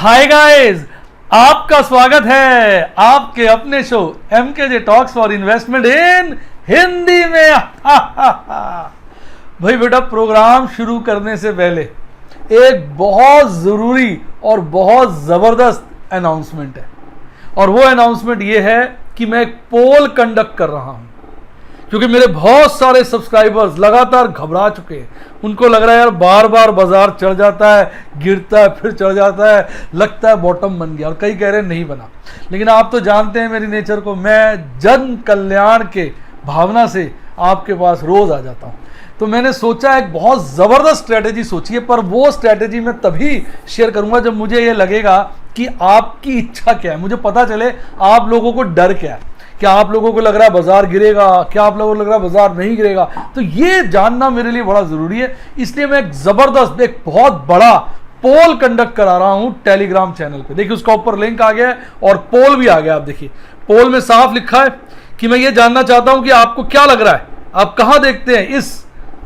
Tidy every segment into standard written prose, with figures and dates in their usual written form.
Hi guys, आपका स्वागत है आपके अपने show MKJ talks for investment इन हिंदी में। भाई बेटा, प्रोग्राम शुरू करने से पहले एक बहुत ज़रूरी और बहुत ज़बरदस्त अनाउंसमेंट है, और वो अनाउंसमेंट ये है कि मैं एक पोल कंडक्ट कर रहा हूं, क्योंकि मेरे बहुत सारे सब्सक्राइबर्स लगातार घबरा चुके हैं। उनको लग रहा है यार बार बार बाजार चढ़ जाता है, गिरता है, फिर चढ़ जाता है, लगता है बॉटम बन गया, और कई कह रहे हैं नहीं बना। लेकिन आप तो जानते हैं मेरी नेचर को, मैं जन कल्याण के भावना से आपके पास रोज आ जाता हूं। तो मैंने सोचा एक बहुत ज़बरदस्त स्ट्रैटेजी सोची है, पर वो स्ट्रैटेजी मैं तभी शेयर करूंगा जब मुझे ये लगेगा कि आपकी इच्छा क्या है, मुझे पता चले आप लोगों को डर क्या है। क्या आप लोगों को लग रहा है बाजार गिरेगा, क्या आप लोगों को लग रहा है बाजार नहीं गिरेगा, तो ये जानना मेरे लिए बड़ा ज़रूरी है। इसलिए मैं एक ज़बरदस्त, एक बहुत बड़ा पोल कंडक्ट करा रहा हूं टेलीग्राम चैनल पे। देखिए उसका ऊपर लिंक आ गया है और पोल भी आ गया। आप देखिए पोल में साफ लिखा है कि मैं ये जानना चाहता हूं कि आपको क्या लग रहा है, आप कहां देखते हैं इस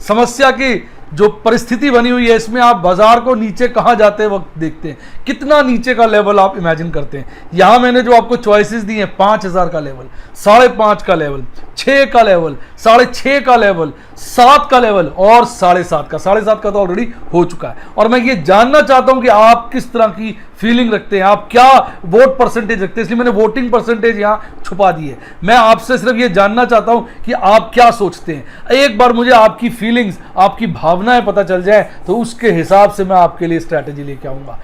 समस्या की जो परिस्थिति बनी हुई है, इसमें आप बाजार को नीचे कहां जाते वक्त देखते हैं, कितना नीचे का लेवल आप इमेजिन करते हैं। यहां मैंने जो आपको चॉइसेस दी हैं, 5000 का लेवल, 5.5 का लेवल, 6 का लेवल, 6.5 का लेवल, 7 का लेवल और 7.5 का। 7.5 का तो ऑलरेडी हो चुका है। और मैं ये जानना चाहता हूं कि आप किस तरह की फीलिंग रखते हैं, आप क्या वोट परसेंटेज रखते हैं, इसलिए मैंने वोटिंग परसेंटेज यहां छुपा दी है। मैं आपसे सिर्फ ये जानना चाहता हूं कि आप क्या सोचते हैं। एक बार मुझे आपकी फीलिंग्स, आपकी भावनाएं पता चल जाए तो उसके हिसाब से मैं आपके लिए स्ट्रैटेजी लेके आऊंगा।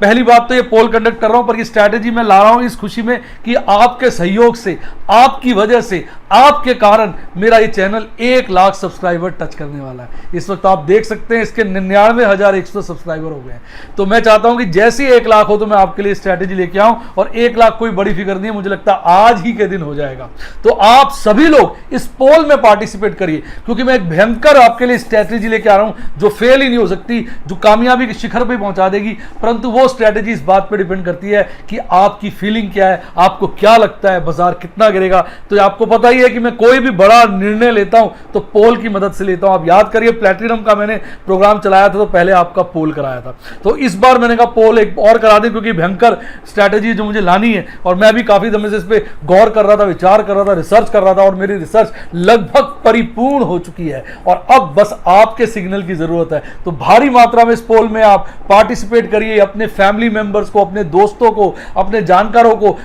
पहली बात तो ये पोल कंडक्ट कर रहा हूं, पर ये स्ट्रैटेजी मैं ला रहा हूं इस खुशी में कि आपके सहयोग से, आपकी वजह से, आपके कारण मेरा ये चैनल 1 लाख सब्सक्राइबर टच करने वाला है। इस वक्त आप देख सकते हैं इसके 99,100 सब्सक्राइबर हो गए हैं। तो मैं चाहता हूं कि जैसे ही 1 लाख हो तो मैं आपके लिए स्ट्रैटेजी लेके आऊं, और 1 लाख कोई बड़ी फिगर नहीं है, मुझे लगता है आज ही के दिन हो जाएगा। तो आप सभी लोग इस पोल में पार्टिसिपेट करिए, क्योंकि मैं एक भयंकर आपके लिए स्ट्रैटेजी लेके आ रहा हूं जो फेल ही नहीं हो सकती, जो कामयाबी के शिखर पे पहुंचा देगी। परंतु वो स्ट्रैटेजी इस बात पे डिपेंड करती है कि आपकी फीलिंग क्या है, आपको क्या लगता है बाजार कितना गिरेगा। तो आपको पता ही है कि मैं कोई भी बड़ा निर्णय लेता हूं तो पोल की मदद से लेता हूं। आप याद करिए प्लैटिनम का मैंने प्रोग्राम चलाया था तो पहले आपका पोल कराया था। तो इस बार मैंने कहा पोल एक और करा दें, क्योंकि भयंकर स्ट्रैटेजी जो मुझे लानी है, और मैं भी काफी समय से इस पर गौर कर रहा था, विचार कर रहा था, रिसर्च कर रहा था, और मेरी रिसर्च लगभग परिपूर्ण हो चुकी है और अब बस आपके सिग्नल की जरूरत है। तो भारी मात्रा में इस पोल में आप पार्टिसिपेट करिए, अपने फैमिली मेंबर्स को, अपने दोस्तों को, अपने जानकारों को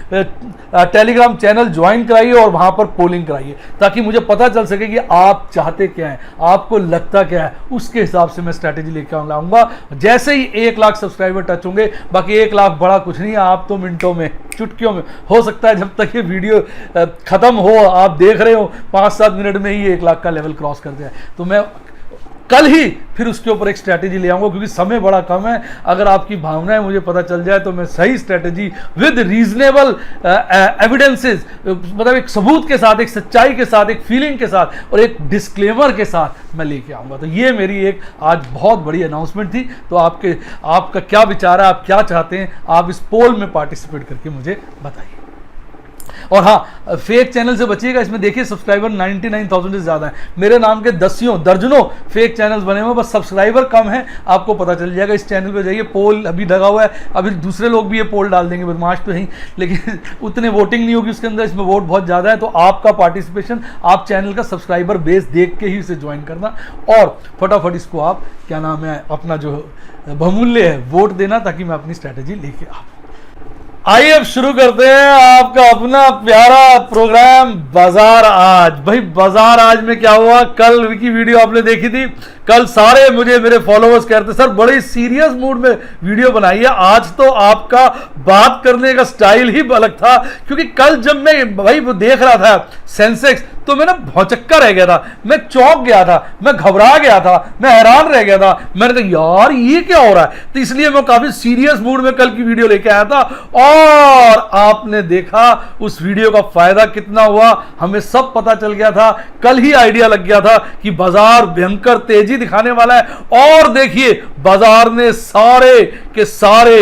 टेलीग्राम चैनल ज्वाइन कराइए और वहां पर पोलिंग कराइए, ताकि मुझे पता चल सके कि आप चाहते क्या हैं, आपको लगता क्या है। उसके हिसाब से मैं स्ट्रैटेजी लेकर आऊंगा जैसे ही 1 लाख सब्सक्राइबर टच होंगे। बाकी 1 लाख बड़ा कुछ नहीं है, आप तो मिनटों में, चुटकियों में, हो सकता है जब तक ये वीडियो खत्म हो, आप देख रहे हो 5-7 मिनट में ही 1 लाख का लेवल क्रॉस कर जाए। तो मैं कल ही फिर उसके ऊपर एक स्ट्रैटेजी ले आऊंगा, क्योंकि समय बड़ा कम है। अगर आपकी भावनाएं मुझे पता चल जाए तो मैं सही स्ट्रैटेजी विद रीजनेबल एविडेंसेस, मतलब एक सबूत के साथ, एक सच्चाई के साथ, एक फीलिंग के साथ और एक डिस्क्लेमर के साथ मैं लेके आऊंगा। तो ये मेरी एक आज बहुत बड़ी अनाउंसमेंट थी। तो आपका क्या विचार है, आप क्या चाहते हैं, आप इस पोल में पार्टिसिपेट करके मुझे बताइए। और हाँ, फेक चैनल से बचिएगा। इसमें देखिए सब्सक्राइबर 99,000 से ज्यादा है। मेरे नाम के दर्जनों फेक चैनल्स बने हुए, बस सब्सक्राइबर कम है। आपको पता चल जाएगा, इस चैनल पे जाइए, पोल अभी लगा हुआ है। अभी दूसरे लोग भी ये पोल डाल देंगे, बदमाश तो नहीं, लेकिन उतने वोटिंग नहीं होगी उसके अंदर, इसमें वोट बहुत ज्यादा है। तो आपका पार्टिसिपेशन, आप चैनल का सब्सक्राइबर बेस देख के ही इसे ज्वाइन करना, और फटाफट इसको आप क्या नाम है, अपना जो बहुमूल्य है वोट देना, ताकि मैं अपनी स्ट्रैटेजी लेके आऊँ। आइए अब शुरू करते हैं आपका अपना प्यारा प्रोग्राम बाजार आज। भाई बाजार आज में क्या हुआ, कल की वीडियो आपने देखी थी। कल सारे मेरे फॉलोअर्स कह रहे थे सर बड़े सीरियस मूड में वीडियो बनाई है। आज तो आपका बात करने का स्टाइल ही अलग था, क्योंकि कल जब मैं भाई वो देख रहा था सेंसेक्स, तो मैं ना भौचक्का रह गया था, मैं चौंक गया था, मैं घबरा गया था, मैं हैरान रह गया था। मैंने कहा यार ये क्या हो रहा है। तो इसलिए मैं काफी सीरियस मूड में कल की वीडियो लेके आया था, और आपने देखा उस वीडियो का फायदा कितना हुआ, हमें सब पता चल गया था। कल ही आइडिया लग गया था कि बाजार भयंकर तेजी दिखाने वाला है, और देखिए बाजार ने सारे के सारे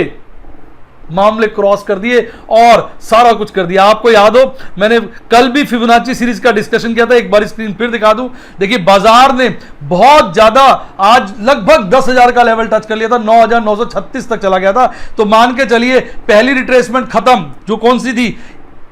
मामले क्रॉस कर दिए और सारा कुछ कर दिया। आपको याद हो मैंने कल भी फिबोनाची सीरीज का डिस्कशन किया था, एक बार स्क्रीन फिर दिखा दूं। देखिए बाजार ने बहुत ज्यादा आज लगभग 10,000 का लेवल टच कर लिया था, 9,936 तक चला गया था। तो मान के चलिए पहली रिट्रेसमेंट खत्म, जो कौन सी थी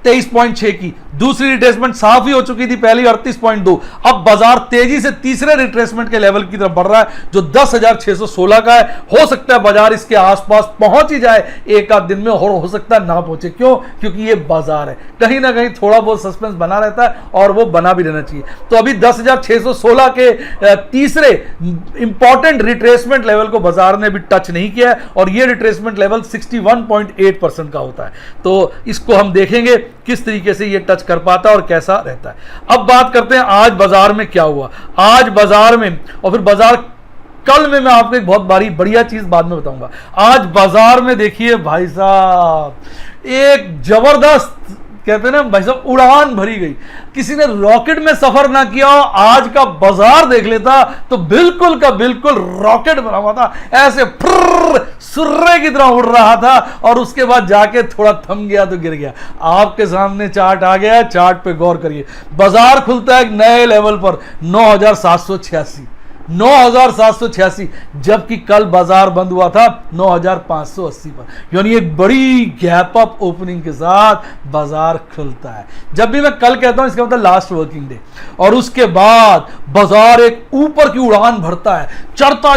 23.6 की, दूसरी रिट्रेसमेंट साफ ही हो चुकी थी, पहली 38.2। अब बाजार तेजी से तीसरे रिट्रेसमेंट के लेवल की तरफ बढ़ रहा है जो 10,616 का है। हो सकता है बाजार इसके आसपास पहुंच ही जाए एक आध दिन में, और हो सकता है ना पहुंचे। क्यों? क्योंकि ये बाजार है, कहीं ना कहीं थोड़ा बहुत सस्पेंस बना रहता है और वो बना भी रहना चाहिए। तो अभी 10,616 के तीसरे इंपॉर्टेंट रिट्रेसमेंट लेवल को बाजार ने भी टच नहीं किया है, और ये रिट्रेसमेंट लेवल 61.8% का होता है। तो इसको हम देखेंगे किस तरीके से ये टच कर पाता है और कैसा रहता है। अब बात करते हैं आज बाजार में क्या हुआ। आज बाजार में, और फिर बाजार कल में मैं आपको एक बहुत बढ़िया चीज बाद में बताऊंगा। आज बाजार में देखिए भाई साहब एक जबरदस्त, कहते हैं ना भाई साहब, उड़ान भरी गई। किसी ने रॉकेट में सफर ना किया हो, आज का बाजार देख लेता तो बिल्कुल का बिल्कुल रॉकेट बना हुआ था, ऐसे सुर्रे की तरह उड़ रहा था, और उसके बाद जाके थोड़ा थम गया तो गिर गया। आपके सामने चार्ट आ गया, चार्ट पे गौर करिए। बाजार खुलता है एक नए लेवल पर 9,786, 9,786, जबकि कल बाजार बंद हुआ था 9,580 पर। यानी एक बड़ी गैप अप ओपनिंग के साथ बाजार खुलता है। जब भी मैं कल कहता हूं इसका मतलब लास्ट वर्किंग डे, और उसके बाद बाजार एक ऊपर की उड़ान भरता है, चढ़ता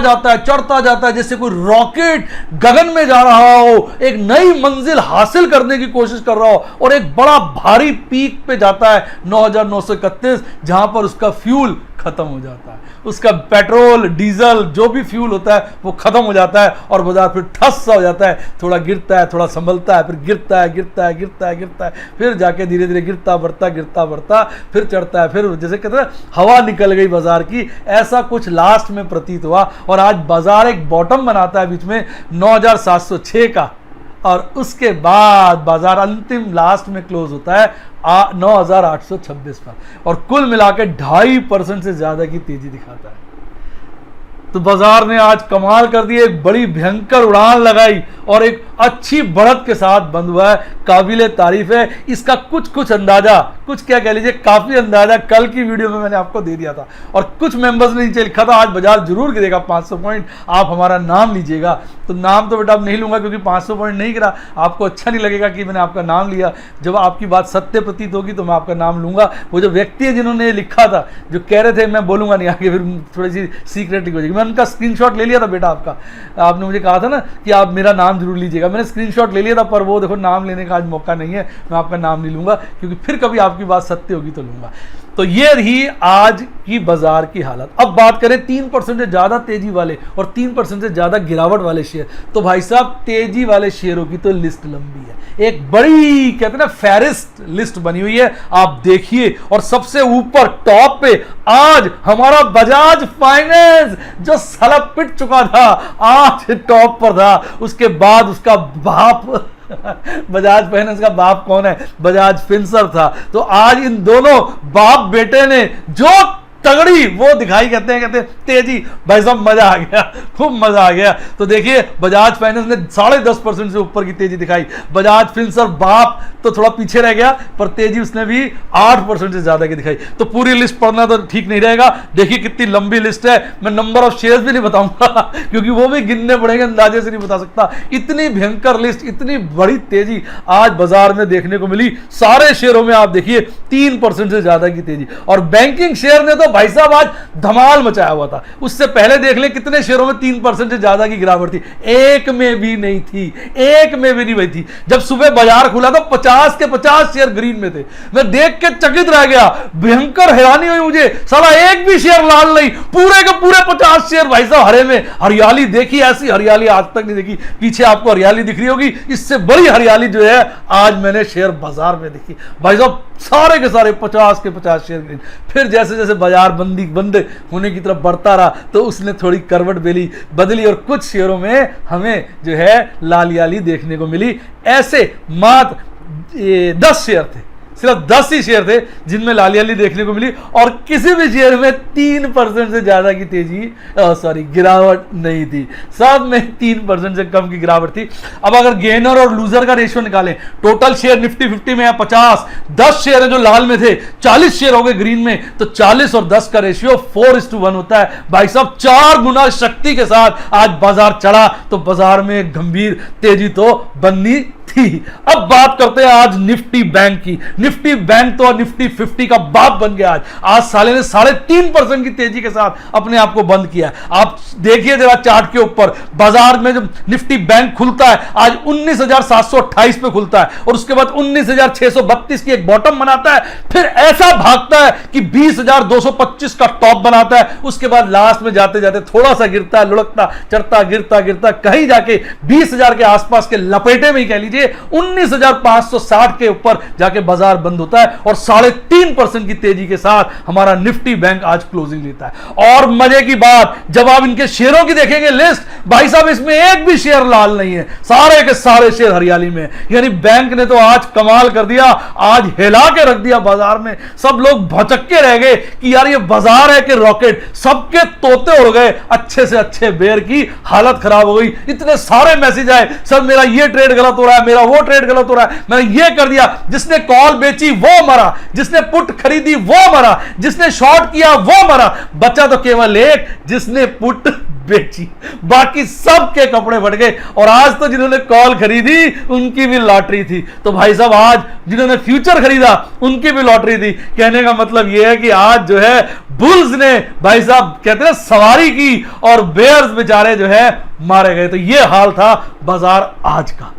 जाता है जैसे कोई रॉकेट गगन में जा रहा हो, एक नई मंजिल हासिल करने की कोशिश कर रहा हो, और एक बड़ा भारी पीक पे जाता है 9,931, जहां पर उसका फ्यूल खत्म हो जाता है, उसका पेट्रोल डीजल जो भी फ्यूल होता है वो खत्म हो जाता है, और बाजार फिर ठस सा हो जाता है, थोड़ा गिरता है, थोड़ा संभलता है, फिर गिरता है, फिर जाके धीरे धीरे गिरता बढ़ता फिर चढ़ता है, फिर जैसे कहते हैं हवा निकल गई बाजार की, ऐसा कुछ लास्ट में प्रतीत हुआ। और आज बाजार एक बॉटम बनाता है बीच में 9,706 का, और उसके बाद बाजार अंतिम लास्ट में क्लोज होता है 9,826 पर, और कुल मिलाकर 2.5% से ज्यादा की तेजी दिखाता है। तो बाजार ने आज कमाल कर दी, एक बड़ी भयंकर उड़ान लगाई और एक अच्छी बढ़त के साथ बंद हुआ है, काबिले तारीफ है। इसका कुछ अंदाजा, कुछ क्या कह लीजिए काफी अंदाजा कल की वीडियो में मैंने आपको दे दिया था, और कुछ मेंबर्स ने नीचे लिखा था आज बाजार जरूर गिरेगा 500 पॉइंट, आप हमारा नाम लीजिएगा। तो नाम तो बेटा अब नहीं लूंगा, क्योंकि 500 पॉइंट नहीं गिरा, आपको अच्छा नहीं लगेगा कि मैंने आपका नाम लिया। जब आपकी बात सत्य प्रतीत होगी तो मैं आपका नाम लूंगा। वो जो व्यक्ति है जिन्होंने लिखा था, जो कह रहे थे मैं बोलूंगा नहीं आगे, फिर थोड़ी सी सीक्रेट हो जाएगी, उनका स्क्रीनशॉट ले लिया था बेटा आपका। आपने मुझे कहा था ना कि आप मेरा नाम जरूर लीजिएगा, मैंने स्क्रीनशॉट ले लिया था, पर वो देखो नाम लेने का आज मौका नहीं है, मैं आपका नाम नहीं लूंगा, क्योंकि फिर कभी आपकी बात सत्य होगी तो लूंगा। तो ये रही आज की बाजार की हालत। अब बात करें 3% से ज्यादा तेजी वाले और 3% से ज्यादा गिरावट वाले शेयर। तो भाई साहब तेजी वाले शेयरों की तो लिस्ट लंबी है, एक बड़ी कहते हैं ना फेरिस्ट लिस्ट बनी हुई है, आप देखिए। और सबसे ऊपर टॉप पे आज हमारा बजाज फाइनेंस, जो साला पिट चुका था, आज टॉप पर था। उसके बाद उसका बाप बजाज फाइनेंस का बाप कौन है? बजाज फिनसर्व था। तो आज इन दोनों बाप बेटे ने जो तगड़ी वो दिखाई, कहते हैं तेजी, भाई साहब मजा आ गया, खूब मजा आ गया। तो देखिए बजाज फाइनेंस ने 10.5% से ऊपर की तेजी दिखाई, बजाज फिनसर्व बाप तो थोड़ा पीछे रह गया, पर तेजी उसने भी 8% से ज्यादा की दिखाई। तो पूरी लिस्ट पढ़ना तो ठीक नहीं रहेगा, देखिए कितनी लंबी लिस्ट है। मैं नंबर ऑफ शेयर्स भी नहीं बताऊंगा क्योंकि वो भी गिनने पड़ेंगे, अंदाजे से नहीं बता सकता। इतनी भयंकर लिस्ट, इतनी बड़ी तेजी आज बाजार में देखने को मिली। सारे शेयरों में आप देखिए 3% से ज्यादा की तेजी, और बैंकिंग शेयर ने तो भाई साहब आज धमाल मचाया हुआ था। उससे पहले देख लें कितने शेयरों में 3% से ज्यादा की गिरावट थी, एक में भी नहीं थी, एक में भी नहीं हुई थी। जब सुबह बाजार खुला तो 50 के 50 शेयर ग्रीन में थे। मैं देख के चकित रह गया, भयंकर हैरानी हुई मुझे, साला एक भी शेयर लाल नहीं, पूरे के पूरे 50 शेयर भाई साहब हरे में। हरियाली देखी, ऐसी हरियाली आज तक नहीं देखी। पीछे आपको हरियाली दिख रही होगी, इससे बड़ी हरियाली जो है आज मैंने शेयर बाजार में देखी भाई साहब, सारे के सारे 50 के 50 शेयर ग्रीन। फिर जैसे जैसे बाजार बंद होने की तरफ बढ़ता रहा तो उसने थोड़ी करवट बदली, और कुछ शेयरों में हमें जो है लालियाली देखने को मिली। ऐसे मात्र 10 शेयर थे सिर्फ 10 ही शेयर थे जिनमें लाली देखने को मिली, और किसी भी शेयर में 3% से ज्यादा की गिरावट नहीं थी। सब में 3% से कम की गिरावट थी। अब अगर गेनर और लूजर का रेशियो निकालें, टोटल शेयर निफ्टी 50 में है 50, 10 शेयर है जो लाल में थे, 40 शेयर हो गए ग्रीन में, तो 40 और 10 का रेशियो 4:1 होता है। भाई साहब 4 गुना शक्ति के साथ आज बाजार चढ़ा, तो बाजार में गंभीर तेजी तो बननी थी। अब बात करते हैं आज निफ्टी बैंक की। निफ्टी बैंक तो निफ्टी 50 का बाप बन गया। आज साले ने 3.5% की तेजी के साथ अपने आप को बंद किया। आप देखिए जरा चार्ट के ऊपर, बाजार में जब निफ्टी बैंक खुलता है आज 19,728 पे खुलता है, और उसके बाद 19,632 की एक बॉटम बनाता है, फिर ऐसा भागता है कि 20,225 का टॉप बनाता है, उसके बाद लास्ट में जाते जाते थोड़ा सा गिरता है, लुढ़कता, चढ़ता, गिरता गिरता कहीं जाके 20,000 के आसपास के लपेटे में ही कह लीजिए 19,560 के ऊपर जाके बाजार बंद होता है, और 3.5% की तेजी के साथ हमारा निफ्टी बैंक आज क्लोजिंग लेता है। और मजे की बात, जब आप इनके शेयरों की देखेंगे लिस्ट, भाई साहब इसमें एक भी शेयर लाल नहीं है, सारे के सारे शेयर हरियाली में। यानी बैंक ने तो आज कमाल कर दिया, आज हिला के रख दिया बाजार में। सब लोग भचक्के रह गए कि यार ये बाजार है कि रॉकेट, सबके तोते उड़ गए, अच्छे से अच्छे बेयर की हालत खराब हो गई। इतने सारे मैसेज आए, सर मेरा ये ट्रेड गलत हो रहा है, मेरा वो ट्रेड गलत हो रहा है, मैंने ये कर दिया, जिसने कॉल बेची वो मरा, जिसने पुट खरीदी वो मरा, जिसने शॉर्ट किया वो मरा, बचा तो केवल एक जिसने पुट बेची, बाकी सबके कपड़े फट गए। और आज तो जिन्होंने कॉल खरीदी उनकी भी लॉटरी थी। तो भाई साहब आज जिन्होंने फ्यूचर खरीदा उनकी भी लॉटरी थी। कहने का मतलब यह है कि आज जो है बुल्स ने भाई साहब कहते हैं सवारी की, और बेयर्स बेचारे जो है मारे गए। तो यह हाल था बाजार आज का।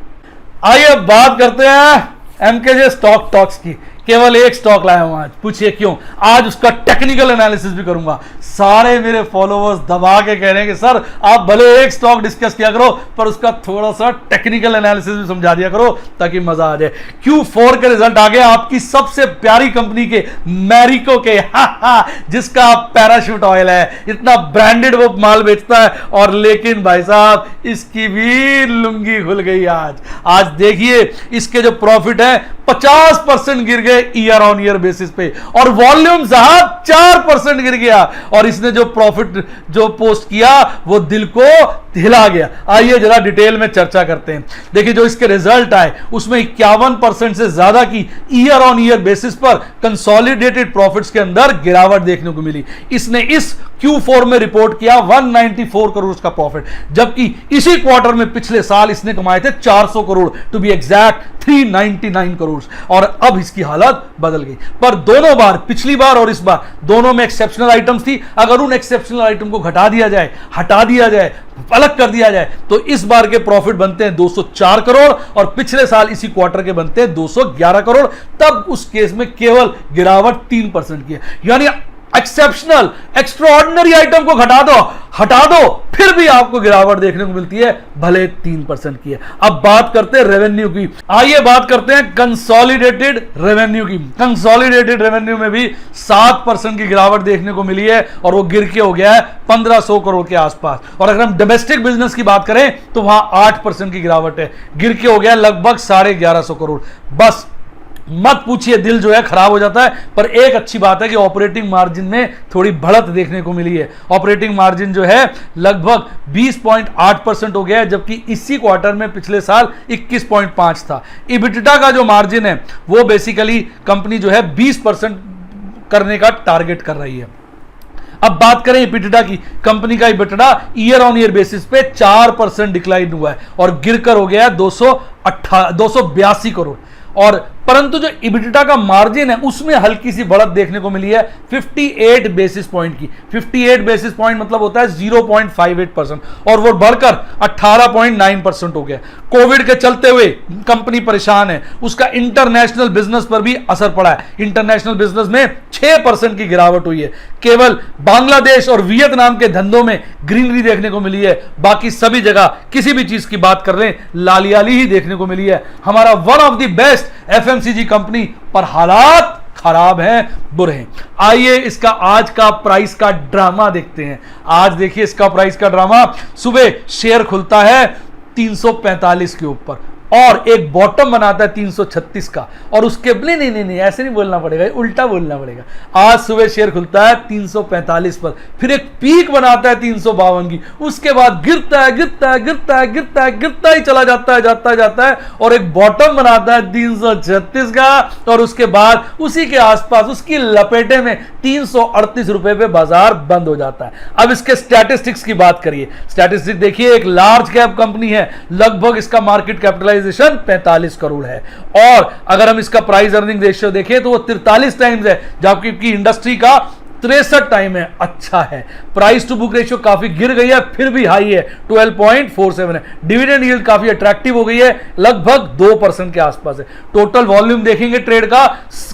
आइए बात करते हैं एमकेजे स्टॉक टॉक्स की। केवल एक स्टॉक लाया हूं आज, पूछिए क्यों? आज उसका टेक्निकल एनालिसिस भी करूंगा। सारे मेरे फॉलोवर्स दबा के कह रहे हैं कि सर आप भले एक स्टॉक डिस्कस किया करो पर उसका थोड़ा सा टेक्निकल एनालिसिस भी समझा दिया करो ताकि मजा आ जाए। Q4 के रिजल्ट आ गए आपकी सबसे प्यारी कंपनी के, मैरिको के, जिसका पैराशूट ऑयल है, इतना ब्रांडेड वो माल बेचता है, और लेकिन भाई साहब इसकी भी लुंगी खुल गई आज देखिए इसके जो प्रॉफिट है 50% गिर गए ईयर ऑन ईयर बेसिस पे, और वॉल्यूम साहब 4% गिर गया, और इसने जो प्रॉफिट जो पोस्ट किया वो दिल को हिला गया। आइए जरा डिटेल में चर्चा करते हैं। देखिए जो इसके रिजल्ट आए उसमें 51% से ज्यादा की ईयर ऑन ईयर बेसिस पर कंसोलिडेटेड प्रॉफिट्स के अंदर गिरावट देखने को मिली। इसने इस Q4 में रिपोर्ट किया 194 करोड़ का प्रॉफिट, जबकि इसी क्वार्टर में पिछले साल इसने कमाए थे 400 crore, to be exact 399 crore, और अब इसकी हालत बदल गई। पर दोनों बार, पिछली बार और इस बार, दोनों में एक्सेप्शनल आइटम्स थी। अगर उन एक्सेप्शनल आइटम को हटा दिया जाए, अलग कर दिया जाए, तो इस बार के प्रॉफिट बनते हैं 204 करोड़, और पिछले साल इसी क्वार्टर के बनते हैं 211 करोड़। तब उस केस में केवल गिरावट 3% की है। यानी एक्सेप्शनल, एक्स्ट्राऑर्डिनरी आइटम को हटा दो फिर भी आपको गिरावट देखने को मिलती है, भले 3% की है। अब बात करते हैं रेवेन्यू की। आइए बात करते हैं कंसोलिडेटेड रेवेन्यू की। कंसोलिडेटेड रेवेन्यू में भी 7% की गिरावट देखने को मिली है, और वो गिर के हो गया है 1500 करोड़ के आसपास। और अगर हम डोमेस्टिक बिजनेस की बात करें तो वहां 8% की गिरावट है, गिर के हो गया लगभग 1150 करोड़। बस मत पूछिए, दिल जो है खराब हो जाता है। पर एक अच्छी बात है कि ऑपरेटिंग मार्जिन में थोड़ी बढ़त देखने को मिली है। ऑपरेटिंग मार्जिन जो है लगभग 20.8% हो गया है, जबकि इसी क्वार्टर में पिछले साल 21.5 था। इबिटा का जो मार्जिन है वो बेसिकली कंपनी जो है 20% करने का टारगेट कर रही है। अब बात करें इबिटा की, कंपनी का EBITDA year on year basis पे 4% डिक्लाइन हुआ है, और गिरकर हो गया 282 करोड़। और परंतु जो इबिटा का मार्जिन है उसमें हल्की सी बढ़त देखने को मिली है 58 बेसिस पॉइंट की। 58 बेसिस पॉइंट मतलब होता है 0.58%, और वो बढ़कर 18.9% हो गया। कोविड के चलते हुए कंपनी परेशान है, उसका इंटरनेशनल बिजनेस पर भी असर पड़ा है। इंटरनेशनल बिजनेस में 6% की गिरावट हुई है। केवल बांग्लादेश और वियतनाम के धंधों में ग्रीनरी देखने को मिली है, बाकी सभी जगह किसी भी चीज की बात कर लें लालियाली ही देखने को मिली है। हमारा one of the best FMCG company, पर हालात खराब हैं, बुरे हैं। आइए इसका आज का प्राइस का ड्रामा देखते हैं। आज देखिए इसका प्राइस का ड्रामा। सुबह शेयर खुलता है 345 के ऊपर, और एक बॉटम बनाता है 336 का, और उसके नहीं ऐसे नहीं बोलना पड़ेगा, उल्टा बोलना पड़ेगा। आज सुबह शेयर खुलता है 345 पर, फिर एक पीक बनाता है 352 की, उसके बाद गिरता है गिरता है गिरता है गिरता है गिरता ही चला जाता है जाता है और एक बॉटम बनाता है 336 का, और उसके बाद उसी के आसपास उसकी लपेटे में 338 रुपए पे बाजार बंद हो जाता है। अब इसके स्टैटिस्टिक्स की बात करिए। स्टैटिस्टिक्स देखिए, एक लार्ज कैप कंपनी है, लगभग इसका मार्केट कैपिटलाइजेशन 45 करोड़ है, और अगर हम इसका प्राइस अर्निंग रेशियो देखें तो वो 43 टाइम्स है, जबकि इंडस्ट्री का 63 टाइम है। अच्छा है, प्राइस टू बुक रेशियो काफी गिर गई है, फिर भी हाई है, 12.47 है। डिविडेंड यील्ड काफी अट्रैक्टिव हो गई है, लगभग 2% के आसपास है। टोटल वॉल्यूम देखेंगे ट्रेड का,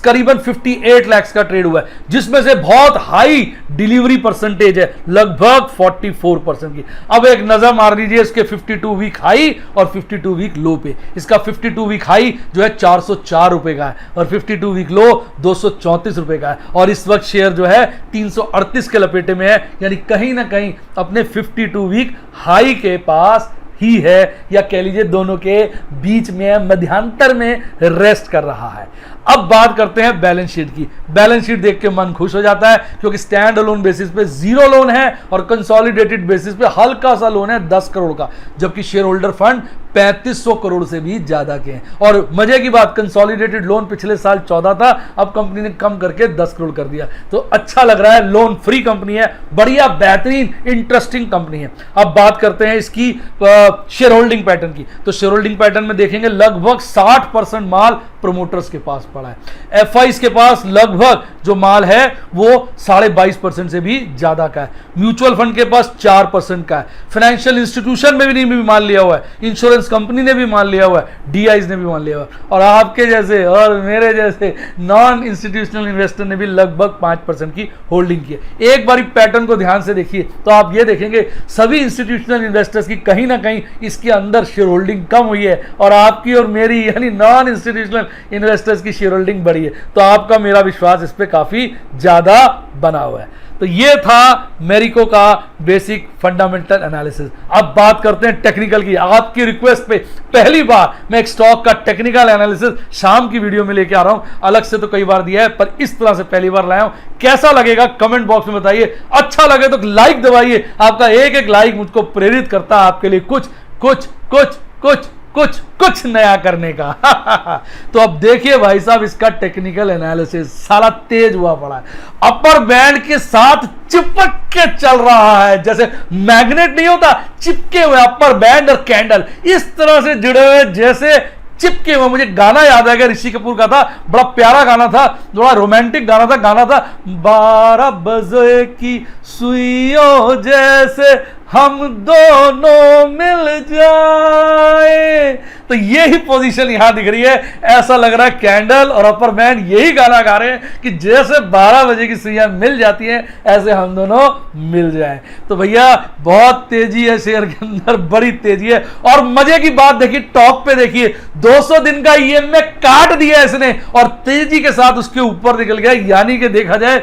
करीबन 58 लाख का ट्रेड हुआ है, जिसमें से बहुत हाई डिलीवरी परसेंटेज है, लगभग 44% की। अब एक नजर मार लीजिए इसके 52 वीक हाई और 52 वीक लो पे। इसका 52 वीक हाई जो है 404 रुपए का है, और 52 वीक लो 234 रुपए का है, और इस वक्त शेयर जो है 338 के लपेटे में है, यानी कहीं ना कहीं अपने 52 वीक हाई के पास ही है, या कह लीजिए दोनों के बीच में मध्यांतर में रेस्ट कर रहा है। अब बात करते हैं बैलेंस शीट की। बैलेंस शीट देख के मन खुश हो जाता है, क्योंकि स्टैंड अलोन बेसिस पे 0 लोन है और कंसोलिडेटेड बेसिस पे हल्का सा लोन है 10 करोड़ का, जबकि शेयर होल्डर फंड 3500 करोड़ से भी ज्यादा के हैं। और मजे की बात, कंसोलिडेटेड लोन पिछले साल 14 था, अब कंपनी ने कम करके 10 करोड़ कर दिया, तो अच्छा लग रहा है। लोन फ्री कंपनी है, बढ़िया बेहतरीन इंटरेस्टिंग कंपनी है। अब बात करते हैं इसकी शेयर होल्डिंग पैटर्न की। तो शेयर होल्डिंग पैटर्न में देखेंगे लगभग 60% माल प्रोमोटर्स के पास पड़ा है। एफआईज के पास लगभग जो माल है वो 22.5% से भी ज्यादा का है। म्यूचुअल फंड के पास 4% का है। फाइनेंशियल इंस्टीट्यूशन में भी माल लिया हुआ है, इंश्योरेंस कंपनी ने भी माल लिया हुआ है, डीआईज ने भी माल लिया हुआ है, और आपके जैसे और मेरे जैसे नॉन इंस्टीट्यूशनल इन्वेस्टर ने भी लगभग 5% की होल्डिंग की है। एक बार पैटर्न को ध्यान से देखिए तो आप ये देखेंगे सभी इंस्टीट्यूशनल इन्वेस्टर्स की कहीं ना कहीं इसके अंदर शेयर होल्डिंग कम हुई है, और आपकी और मेरी यानी नॉन इंस्टीट्यूशनल इन्वेस्टर्स की शेयर होल्डिंग बढ़ी है, तो आपका मेरा विश्वास इस पे काफी ज्यादा बना हुआ है। तो ये था मेरिको का बेसिक फंडामेंटल एनालिसिस। अब बात करते हैं टेक्निकल की। आपकी रिक्वेस्ट पे पहली बार मैं एक स्टॉक का टेक्निकल एनालिसिस शाम की वीडियो में लेके आ रहा हूं। अलग से तो कई बार दिया है, पर इस तरह से पहली बार लाया हूं। कैसा लगेगा कमेंट बॉक्स में बताइए। अच्छा लगे तो लाइक दबाइए, आपका एक एक लाइक मुझको प्रेरित करता है आपके लिए कुछ कुछ कुछ कुछ कुछ कुछ नया करने का। तो अब देखिए भाई साहब, इसका टेक्निकल एनालिसिस साला तेज हुआ पड़ा है, अपर बैंड के साथ चिपक के चल रहा है, जैसे मैग्नेट नहीं होता चिपके हुए अपर बैंड और कैंडल इस तरह से जुड़े हुए जैसे चिपके हुए। मुझे गाना याद आ गया, ऋषि कपूर का था, बड़ा प्यारा गाना था, बड़ा रोमांटिक गाना था 12 बजे की सुइयों जैसे हम दोनों मिल जाए। तो यही पोजीशन यहां दिख रही है। ऐसा लग रहा है कैंडल और अपर बैंड यही गाना गा रहे हैं कि जैसे 12 बजे की सुइयां मिल जाती हैं ऐसे हम दोनों मिल जाएं। तो भैया बहुत तेजी है शेयर के अंदर, बड़ी तेजी है। और मजे की बात देखिए, टॉप पे देखिए 200 दिन का ईएमए काट दिया इसने और तेजी के साथ उसके ऊपर निकल गया। यानी कि देखा जाए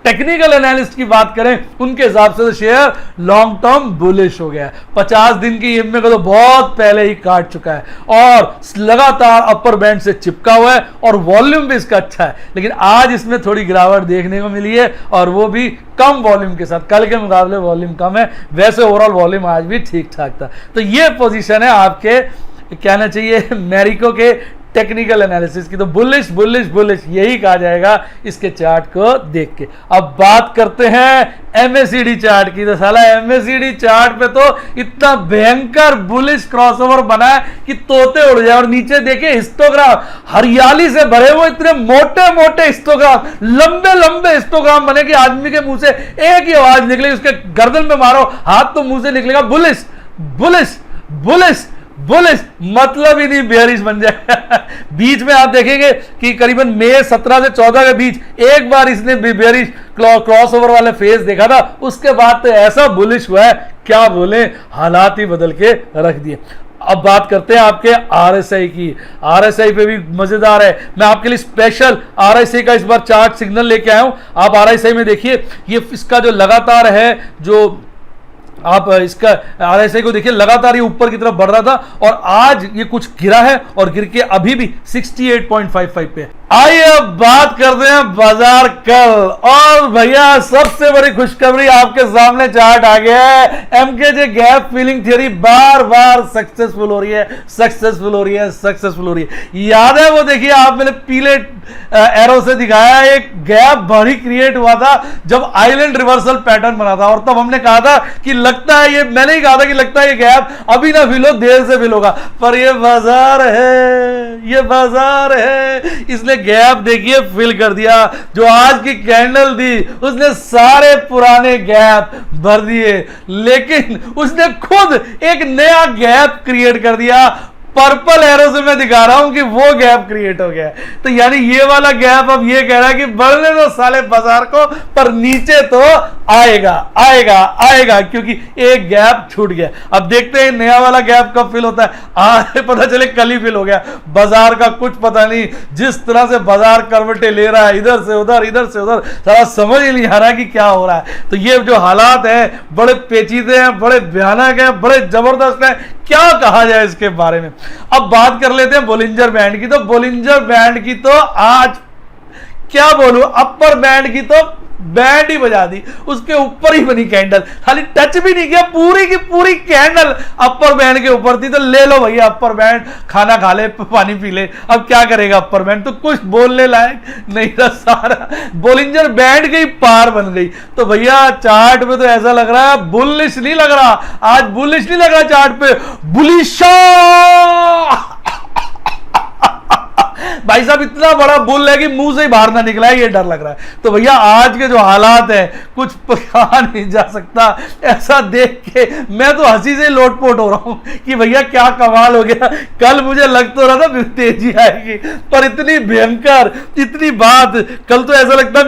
टेक्निकल एनालिस्ट की बात करें उनके हिसाब से तो शेयर लॉन्ग टर्म बुलिश हो गया। 50 दिन की ईएमए को तो बहुत पहले ही काट चुका है और लगातार अपर बैंड से चिपका हुआ है, और वॉल्यूम भी इसका अच्छा है। लेकिन आज इसमें थोड़ी गिरावट देखने को मिली है, और वो भी कम वॉल्यूम के साथ। कल के मुकाबले वॉल्यूम कम है, वैसे ओवरऑल वॉल्यूम आज भी ठीक ठाक था। तो ये पोजीशन है आपके, कहना चाहिए मेरिको के टेक्निकल एनालिसिस की। तो बुलिश बुलिश बुलिश यही कहा जाएगा इसके चार्ट को देख के। अब बात करते हैं एमएसीडी चार्ट की। तो साला एमएसीडी चार्ट पे तो इतना भयंकर बुलिश क्रॉसओवर बना है कि तोते उड़ जाए। और नीचे देखिए हिस्टोग्राम हरियाली से भरे हुए, इतने मोटे मोटे हिस्टोग्राम, लंबे लंबे हिस्टोग्राम बने कि आदमी के मुंह से एक ही आवाज निकलेगी, उसके गर्दन में मारो हाथ तो मुंह से निकलेगा बुलिश बुलिश बुलिश बुलिश, मतलब ही नहीं बेयरिश बन जाए। बीच में आप देखेंगे कि करीबन मई 17 से 14 के बीच एक बार इसने बेयरिश क्रॉसओवर वाले फेज देखा था, उसके बाद तो ऐसा बुलिश हुआ है क्या बोले, हालात ही बदल के रख दिए। अब बात करते हैं आपके आरएसआई की। आरएसआई पे भी मजेदार है, मैं आपके लिए स्पेशल आरएसआई का इस बार चार्ट सिग्नल लेके आया हूं। आप आरएसआई में देखिए, ये इसका जो लगातार है जो आप इसका RSI को देखिए, लगातार ये ऊपर की तरफ बढ़ रहा था और आज ये कुछ गिरा है और गिर के अभी भी 68.55 पे है। आइए अब बात करते हैं बाजार कल। और भैया सबसे बड़ी खुशखबरी आपके सामने चार्ट आ गया है। MKJ गैप फिलिंग थ्योरी बार बार सक्सेसफुल हो रही है, सक्सेसफुल हो रही है, सक्सेसफुल हो रही है। याद है वो, देखिए आप मैंने पीले एरो से दिखाया, एक गैप बड़ी क्रिएट हुआ था जब आइलैंड रिवर्सल पैटर्न बना था और तब हमने कहा था कि लगता है ये, मैंने ही कहा था कि लगता है ये गैप अभी ना फिल हो, देर से फिल होगा, पर ये बाजार है, ये बाजार है, इसने गैप देखिए फिल कर दिया। जो आज की कैंडल थी उसने सारे पुराने गैप भर दिए, लेकिन उसने खुद एक नया गैप क्रिएट कर दिया। पर्पल एरो से मैं दिखा रहा हूं कि वो गैप क्रिएट हो गया। तो यानी ये वाला गैप अब ये कह रहा है कि बढ़ने दो साले बाजार को, पर नीचे तो आएगा आएगा आएगा, क्योंकि एक गैप छूट गया। अब देखते हैं नया वाला गैप कब फिल होता है। आज पता चले कल ही फिल हो गया। बाजार का कुछ पता नहीं, जिस तरह से बाजार करवटे ले रहा है, इधर से उधर, इधर से उधर, सारा समझ ही नहीं आ रहा कि क्या हो रहा है। तो ये जो हालात है बड़े पेचीदे हैं, बड़े भयानक है, बड़े जबरदस्त है, क्या कहा जाए इसके बारे में। अब बात कर लेते हैं बोलिंजर बैंड की। तो बोलिंजर बैंड की तो आज क्या बोलूं, अपर बैंड की तो बैंड ही बजा दी, उसके ऊपर ही बनी कैंडल, खाली टच भी नहीं किया, पूरी की पूरी कैंडल अपर बैंड के ऊपर थी। तो ले लो भैया अपर बैंड, खाना खा ले, पानी पी ले, अब क्या करेगा अपर बैंड, तो कुछ बोलने लायक नहीं था, सारा बोलिंजर बैंड के ही पार बन गई। तो भैया चार्ट पे तो ऐसा लग रहा है बुलिश नहीं लग रहा, आज बुलिश नहीं लग रहा चार्ट पे, बुलिशा भाई साहब इतना बड़ा बुल है कि मुंह से ही बाहर ना निकला है, ये डर लग रहा है। तो भैया आज के जो हालात है कुछ कहा नहीं जा सकता। ऐसा देख के मैं तो हंसी से लोटपोट हो रहा हूं कि भैया क्या कमाल हो गया। कल मुझे लग तो रहा था तेजी आएगी, पर इतनी भयंकर, इतनी बात, कल तो ऐसा लगता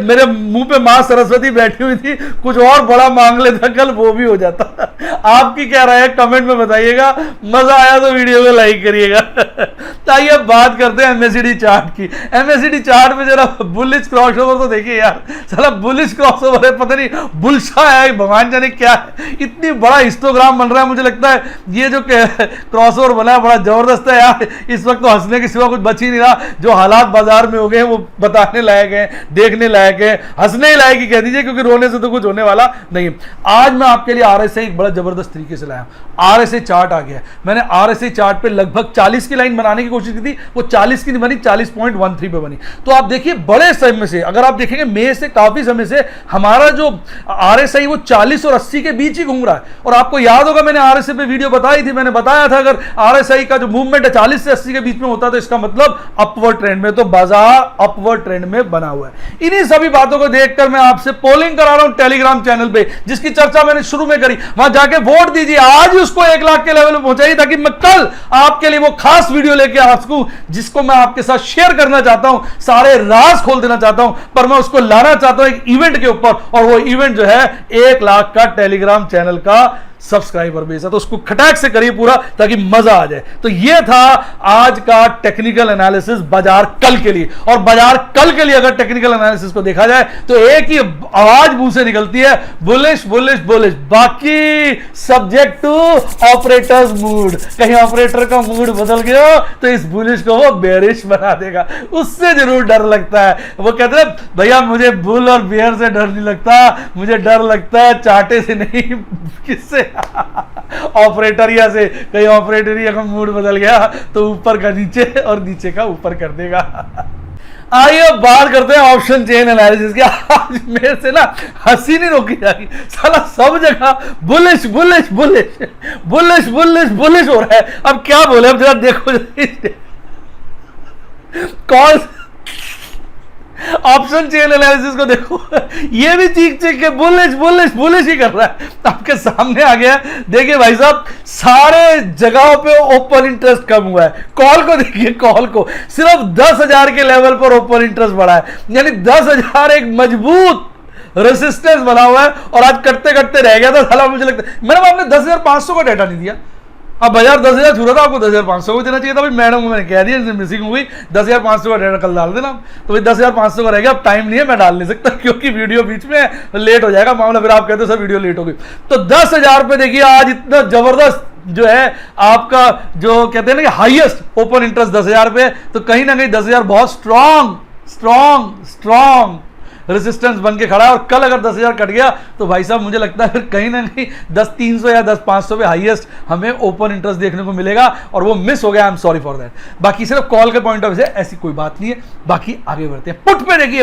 मेरे मुंह पे मां सरस्वती बैठी हुई थी, कुछ और बड़ा मांग लेता कल, वो भी हो जाता। आपकी क्या राय है कमेंट में बताइएगा। मजा आया तो वीडियो को लाइक करिएगा। आइए बात करते हैं MACD चार्ट की। MACD चार्ट में जरा बुलिश क्रॉसओवर तो देखिए यार, साला बुलिश क्रॉसओवर है, पता नहीं बुलशा है, भगवान जाने क्या है। इतनी बड़ा हिस्टोग्राम बन रहा है, मुझे लगता है ये जो क्रॉसओवर बना है बड़ा जबरदस्त है यार। इस वक्त तो हंसने के सिवा कुछ बच ही नहीं रहा। जो हालात बाजार में हो गए वो बताने लायक है, देखने लायक है, हंसने ही लायक ही कह दीजिए, क्योंकि रोने से तो कुछ होने वाला नहीं। आज मैं आपके लिए RSI एक बड़ा जबरदस्त तरीके से लाया। RSI चार्ट आ गया। मैंने RSI चार्ट पे लगभग 40 की लाइन बनाने की कोशिश की थी, वो 40 की नहीं बनी, 40.13 पे बनी। तो आप देखिए बड़े समय से, अगर आप देखेंगे मई से काफी समय से हमारा जो RSI वो 40 और 80 के बीच ही घूम रहा है। और आपको याद होगा मैंने RSI पे वीडियो बताई थी, मैंने बताया था अगर RSI का जो मूवमेंट है 40 से 80 के बीच में होता है तो इसका मतलब अपवर्ड ट्रेंड में, तो बाजार अपवर्ड ट्रेंड में बना हुआ है। इन्हीं सभी बातों को देखकर मैं आपसे पोलिंग करा रहा हूं टेलीग्राम चैनल पे, जिसकी चर्चा मैंने शुरू में करी। वहां जाके वोट दीजिए, आज उसको 1 लाख के लेवल पे पहुंचाइए, ताकि मैं कल आपके लिए वो खास वीडियो लेके आ सकूं जिसको मैं आपके साथ शेयर करना चाहता हूं, सारे राज खोल देना चाहता हूं, पर मैं उसको लाना चाहता हूं एक इवेंट के ऊपर, और वो इवेंट जो है 1 लाख का टेलीग्राम चैनल का सब्सक्राइबर बेस है। तो उसको खटाक से करिए पूरा, ताकि मजा आ जाए। तो ये था आज का टेक्निकल एनालिसिस बाजार कल के लिए। और बाजार कल के लिए अगर टेक्निकल एनालिसिस को देखा जाए तो एक ही आवाज मुंह से निकलती है, बुलिश बुलिश बुलिश। बाकी सब्जेक्ट टू ऑपरेटर्स मूड, कहीं ऑपरेटर का मूड बदल गया तो इस बुलिश को वो बेरिश बना देगा, उससे जरूर डर लगता है। वो कहते हैं भैया मुझे बुल और बेयर से डर नहीं लगता, मुझे डर लगता है चाटे से नहीं, किससे ऑपरेटरिया से। कहीं ऑपरेटरिया का मूड बदल गया तो ऊपर का नीचे और नीचे का ऊपर कर देगा। आइए बात करते हैं ऑप्शन चेन एनालिसिस की। आज मेरे से ना हंसी नहीं रोकी जा रही, साला सब जगह bullish bullish bullish bullish bullish bullish हो रहा है। अब क्या बोले, अब जरा देखो कौन ऑप्शन चेन एनालिसिस को देखो, ये भी चीख चीख के बुलिश बुलिश बुलिश ही कर रहा है। आपके सामने आ गया, देखिए भाई साहब सारे जगहों पे ओपन इंटरेस्ट कम हुआ है। कॉल को देखिए, कॉल को सिर्फ 10,000 के लेवल पर ओपन इंटरेस्ट बढ़ा है, यानी 10,000 एक मजबूत रेसिस्टेंस बना हुआ है। और आज करते करते रह गया था साला, मुझे लगता है मैंने आपने 10,500 का डाटा नहीं दिया, अब बाजार 10,000 छू रहा था, आपको 10,500 को देना चाहिए था भाई, मैडम को मैंने कह दिया मिसिंग हो गई, 10,500 का डेटा कल डाल देना। तो भाई 10,500 का रह गया, अब टाइम नहीं है, मैं डाल नहीं सकता क्योंकि वीडियो बीच में लेट हो जाएगा मामला, फिर आप कहते हो सर वीडियो लेट हो गई। तो 10,000 पे देखिए आज इतना जबरदस्त जो है आपका जो कहते हैं ना कि हाईएस्ट ओपन इंटरेस्ट 10,000 पे, तो कहीं ना कहीं 10,000 बहुत स्ट्रॉन्ग रेजिस्टेंस बन के खड़ा है। और कल अगर 10,000 कट गया तो भाई साहब मुझे लगता है फिर कहीं ना कहीं 10,300 या 10,500 पे हाईएस्ट हमें ओपन इंटरेस्ट देखने को मिलेगा, और वो मिस हो गया, I am sorry for that. बाकी सिर्फ कॉल के पॉइंट ऑफ व्यू से ऐसी कोई बात नहीं है। बाकी आगे बढ़ते हैं, पुट पे देखिए,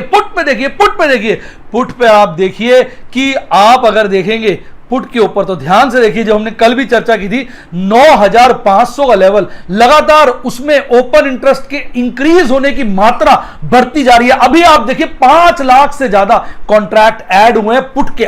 पुट पे आप देखिए कि आप अगर देखेंगे पुट के ऊपर तो ध्यान से देखिए, जो हमने कल भी चर्चा की थी 9,500 का लेवल लगातार, उसमें ओपन इंटरेस्ट के इंक्रीज होने की मात्रा बढ़ती जा रही है। अभी आप देखिए 5 लाख से ज्यादा कॉन्ट्रैक्ट ऐड हुए हैं पुट के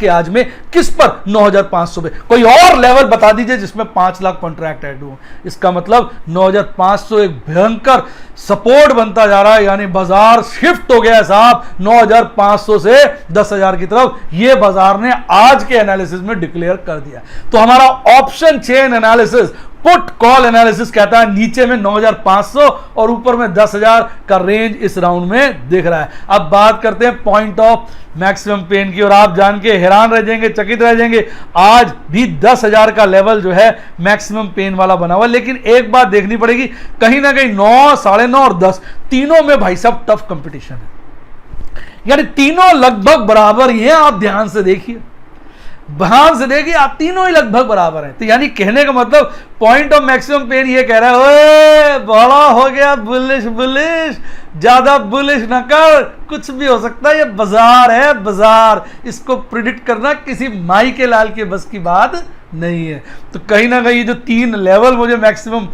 आज में, किस पर 9,500 पे। कोई और लेवल बता दीजिए जिसमें 5 लाख कॉन्ट्रैक्ट ऐड हुए। इसका मतलब 9,500 एक भयंकर सपोर्ट बनता जा रहा है, यानी बाजार शिफ्ट हो गया है साहब 9,500 से 10,000 की तरफ। यह बाजार ने आज के एनालिसिस में डिक्लेयर कर दिया। तो हमारा option chain analysis, put call analysis कहता है नीचे में 9,500 और ऊपर में 10,000 का रेंज इस राउंड में दिख रहा है। अब बात करते हैं पॉइंट ऑफ मैक्सिमम पेन की, और आप जान के हैरान रह जाएंगे, चकित रह जाएंगे, आज भी 10,000 का लेवल जो है मैक्सिमम पेन वाला बना हुआ। लेकिन एक बात देखनी पड़ेगी, कहीं ना कहीं 9, 9.5 और 10 तीनों में भाई साहब टफ कंपटीशन है, यानी तीनों लगभग बराबर ही हैं। आप ध्यान से देखिए, आप तीनों ही लगभग बराबर हैं। तो यानी कहने का मतलब पॉइंट ऑफ मैक्सिमम पेन ये कह रहा है, ओए बड़ा हो गया बुलिश, ज्यादा बुलिश ना कर, कुछ भी हो सकता है, ये बाजार है, बाजार, इसको प्रिडिक्ट करना किसी माई के लाल के बस की बात नहीं है। तो कहीं ना कहीं जो 3 लेवल मुझे मैक्सिमम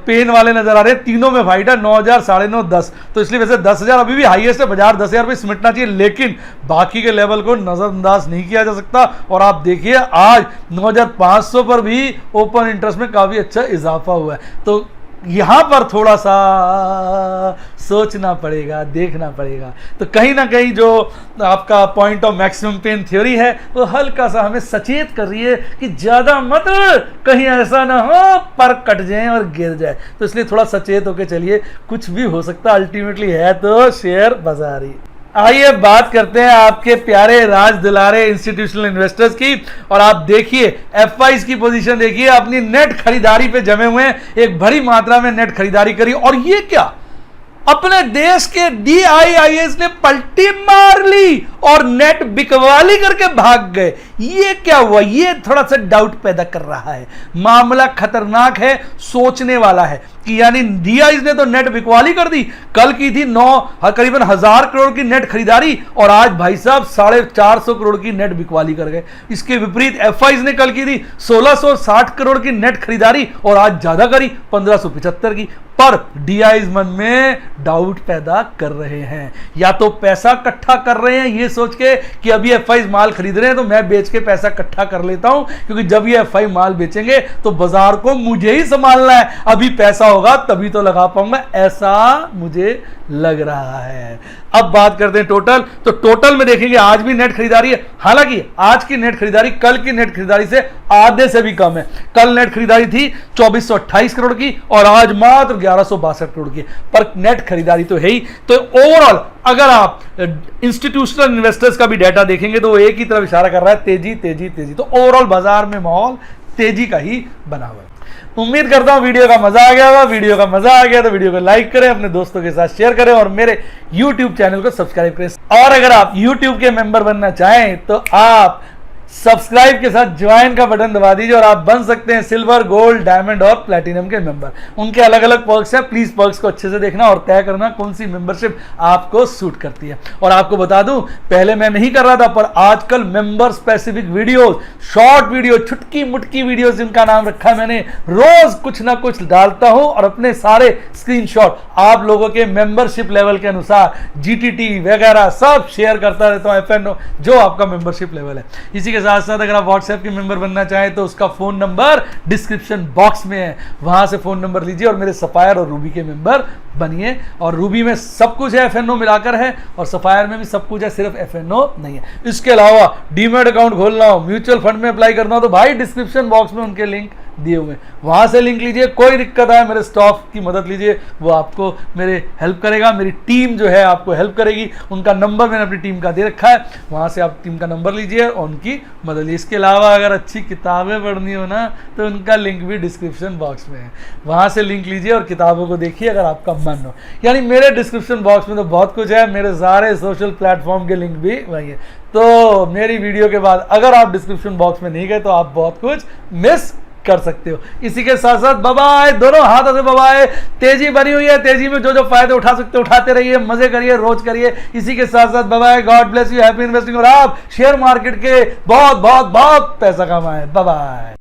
पेन वाले नजर आ रहे हैं, तीनों में फाइट है 9,000, 9.5, 10। तो इसलिए वैसे 10,000 अभी भी हाईएस्ट है, बाजार 10,000 पे सिमटना चाहिए, लेकिन बाकी के लेवल को नजरअंदाज नहीं किया जा सकता। और आप देखिए आज 9,500 पर भी ओपन इंटरेस्ट में काफी अच्छा इजाफा हुआ है। तो यहां पर थोड़ा सा सोचना पड़ेगा, देखना पड़ेगा। तो कहीं ना कहीं जो आपका point of maximum pain theory है वो हल्का सा हमें सचेत कर रही है कि ज्यादा मत, कहीं ऐसा ना हो पर कट जाए और गिर जाए। तो इसलिए थोड़ा सचेत होकर चलिए, कुछ भी हो सकता है, अल्टीमेटली है तो शेयर बाजारी। आइए बात करते हैं आपके प्यारे राज दुलारे इंस्टीट्यूशनल इन्वेस्टर्स की, और आप देखिए एफआईज की पोजीशन देखिए, अपनी नेट खरीदारी पे जमे हुए हैं, एक बड़ी मात्रा में नेट खरीदारी करी। और ये क्या, अपने देश के DIIS ने पलटी मार ली और नेट बिकवाली करके भाग गए। ये क्या हुआ, ये थोड़ा सा डाउट पैदा कर रहा है। मामला खतरनाक है, सोचने वाला है कि यानी DIIS ने तो नेट बिकवाली कर दी, कल की थी करीबन 1,000 करोड़ की नेट खरीदारी, और आज भाई साहब 450 करोड़ की नेट बिकवाली कर गए। इसके विपरीत एफआईज ने कल की थी 1,660 करोड़ की नेट खरीदारी, और आज ज्यादा करी 1,575 की। पर DIIS मन में डाउट पैदा कर रहे हैं, या तो पैसा इकट्ठा कर रहे हैं ये सोच के कि अभी एफआईज माल खरीद रहे हैं तो मैं बेच के पैसा इकट्ठा कर लेता हूं, क्योंकि जब ये एफआई माल बेचेंगे तो बाजार को मुझे ही संभालना है, अभी पैसा होगा तभी तो लगा पाऊंगा, ऐसा मुझे लग रहा है। अब बात करते हैं टोटल, तो टोटल में देखेंगे आज भी नेट खरीदारी है, हालांकि आज की नेट खरीदारी कल की नेट खरीदारी से आधे से भी कम है। कल नेट खरीदारी थी 2,428 करोड़ की और आज मात्र 1,162 करोड़ की, पर नेट खरीदारी तो है ही। तो ओवरऑल अगर आप इंस्टीट्यूशनल इन्वेस्टर्स का भी डाटा देखेंगे तो वो एक ही तरफ इशारा कर रहा है, तेजी तेजी तेजी। तो ओवरऑल बाजार में माहौल तेजी का ही बना हुआ है। उम्मीद करता हूं वीडियो का मजा आ गया होगा। वीडियो का मजा आ गया तो वीडियो को लाइक करें, अपने दोस्तों के साथ शेयर करें और मेरे YouTube चैनल को सब्सक्राइब करें। और अगर आप YouTube के मेंबर बनना चाहें तो आप सब्सक्राइब के साथ ज्वाइन का बटन दबा दीजिए और आप बन सकते हैं सिल्वर, गोल्ड, डायमंड और प्लैटिनम के मेंबर। उनके अलग अलग पर्क्स हैं, प्लीज पर्क्स को अच्छे से देखना और तय करना कौन सी मेंबरशिप आपको सूट करती है। और आपको बता दूं, पहले मैं नहीं कर रहा था, पर आजकल member specific videos, short video, छुटकी मुटकी वीडियोस जिनका नाम रखा है मैंने, रोज कुछ ना कुछ डालता हूं और अपने सारे स्क्रीनशॉट आप लोगों के मेंबरशिप लेवल के अनुसार GTT वगैरह सब शेयर करता रहता हूं, FNO जो आपका मेंबरशिप लेवल है। इसी के साथ साथ अगर आप व्हाट्सएप के मेंबर बनना चाहें तो उसका फोन नंबर डिस्क्रिप्शन बॉक्स में है, वहां से फोन नंबर लीजिए और मेरे सफायर और रूबी के मेंबर बनिए। और रूबी में सब कुछ है, FNO मिलाकर है, और सफायर में भी सब कुछ है, सिर्फ FNO नहीं है। इसके अलावा डीमैट अकाउंट खोलना हो, म्यूचुअल फंड में अप्लाई करना हो तो भाई डिस्क्रिप्शन बॉक्स में उनके लिंक दिए हुए हैं, वहाँ से लिंक लीजिए। कोई दिक्कत आए मेरे स्टाफ की मदद लीजिए, वो आपको मेरे हेल्प करेगा, मेरी टीम जो है आपको हेल्प करेगी। उनका नंबर मैंने अपनी टीम का दे रखा है, वहाँ से आप टीम का नंबर लीजिए और उनकी मदद लीजिए। इसके अलावा अगर अच्छी किताबें पढ़नी हो ना तो उनका लिंक भी डिस्क्रिप्शन बॉक्स में है, वहाँ से लिंक लीजिए और किताबों को देखिए अगर आपका मन हो। यानी मेरे डिस्क्रिप्शन बॉक्स में तो बहुत कुछ है, मेरे सारे सोशल प्लेटफॉर्म के लिंक भी वही है। तो मेरी वीडियो के बाद अगर आप डिस्क्रिप्शन बॉक्स में नहीं गए तो आप बहुत कुछ मिस कर सकते हो। इसी के साथ साथ बाय, दोनों हाथों से बाय। तेजी बनी हुई है, तेजी में जो जो फायदे उठा सकते हो उठाते रहिए, मजे करिए, रोज करिए। इसी के साथ साथ bye, God bless you, happy investing और आप शेयर मार्केट के बहुत बहुत बहुत पैसा कमाए। बाय।